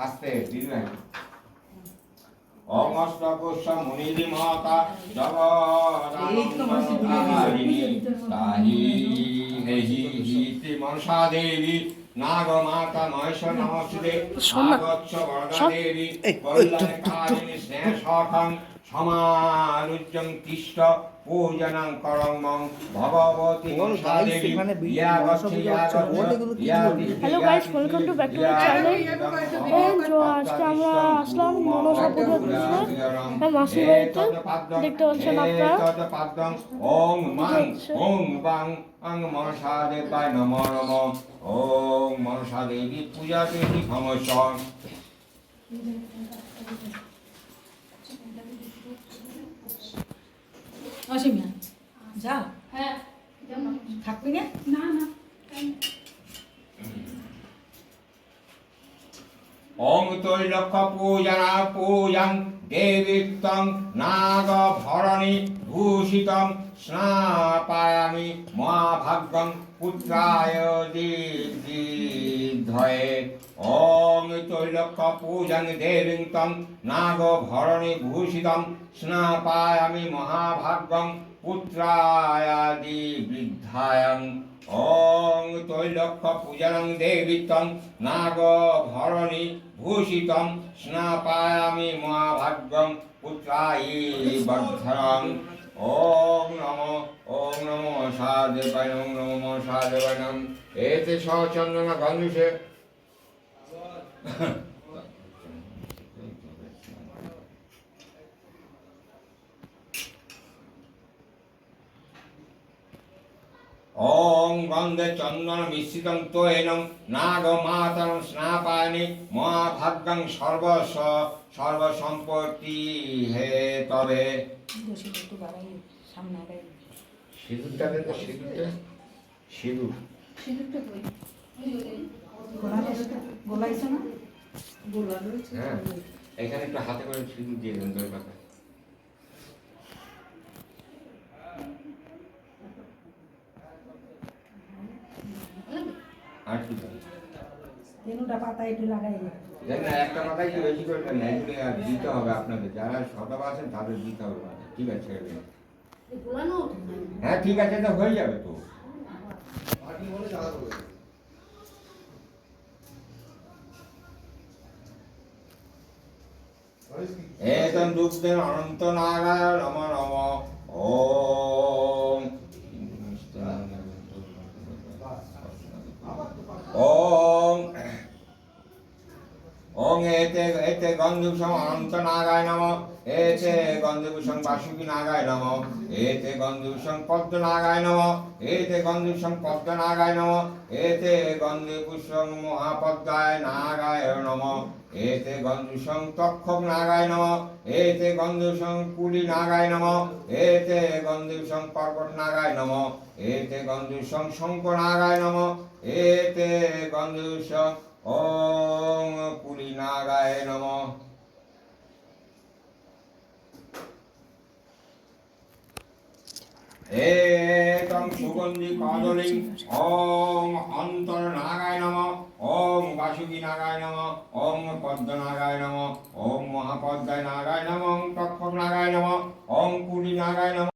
আস্তে দিলেন অমস্তকোষ মুনিদি মাতা জগদানন্দিনী তাহি হেহি হিতি মনসা দেবী নাগ মাতা মহেশ্বর নমস্তে স্বাগচ্ছ বরদা দেবী কল্যাণকারিণী স্নেহ সখং সমারুজ্যং তিষ্ঠ পূজনং করং মং ভগবতী মনসা দেবী ইয়া গচ্ছ ইয়া hello guys, welcome to back to my channel. তো আজকে আমরা আসলাম মনসা পুজোর দিনে মাসির বাড়িতে। দেখতে পাচ্ছেন আপনারা। ওং মাং ওং বাং আং মনসা দেবায় নমো নমঃ। ওং মনসা দেবী পূজা দেবী ক্ষমস্বর। অসীমিয়া যা হ্যাঁ থাকবি না না না ওং তৈলক্ষ পূজনা পূজং দেবীত্বং নাগ ভরণী ভূষিতং স্নাপায়ামি মহাভাগ্যং পুত্রায় দীর্ঘয়ে। ওং তৈলক্ষ পূজং দেবীত্বং নাগ ভরণী ভূষিতং স্নাপায়ামি মহাভাগ্যং পুত্রায় বৃদ্ধায়ং। ওং তৈলক্ষ পূজনং দেবীত্বং নাগ ভরণী ভূষিতং স্নাপায়ামি মহাভাগ্যং পুত্রায়ি বর্ধনং। ওং নমো সাদেবায় ওং নমো সাদেবায় নম। এতে সচন্দন গন্ধুষে ওং গন্ধে চন্দন মিশ্রিতং তোয়েনং নাগ মাতরং স্নাপায়নি মহাভাগ্যং সর্বসম্পত্তি হে তবে। সিঁদুরটা দেখো, সিঁদুরটা সিঁদুর হ্যাঁ, এখানে একটু হাতে করে সিঁদুর দিয়ে দেবেন তোর কথা। আর কি তিনটা পাতা একটু লাগাই দেখেন, একটা পাতা একটু বেশি করে দেন, এগুলো আর দিতে হবে আপনাদের, যারা শতবা আছেন তাদের দিতে হবে। ঠিক আছে, হ্যাঁ ঠিক আছে, তো হয়ে যাবে তো। এতন দুগ্ধের অনন্ত নারায়ণ নম নম। ওম ওং ওং এতে গন্ধূষং অনন্ত নাগায় নমঃ। এতে গন্ধূষং বাসুকী নাগায় নমঃ। এতে গন্ধূষং পদ্ম নাগায় নমঃ। এতে গন্ধূষং পদ্ম নাগায় নমঃ। এতে গন্ধূষং মহাপদ্মায় নাগায় নমঃ। এতে গন্ধূষং তক্ষক নাগায় নমঃ। এতে গন্ধূষং কুলি নাগায় নমঃ। এতে গন্ধূষং পর্বত নাগায় নমঃ। এতে গন্ধূষং শঙ্খ নাগায় নমঃ। এতে গন্ধূষং ওং পুরী নাগায় নমঃ। এতং সুগন্ধি কদলীং ওং অন্তর নাগায় নমঃ। ওং বাসুকী নাগায় নমঃ। ওং পদ্ম নাগায় নমঃ। ওং মহাপদ্মায় নাগায় নমঃ। ওং তক্ষক নাগায় নমঃ। ওং পুরী নাগায় নমঃ।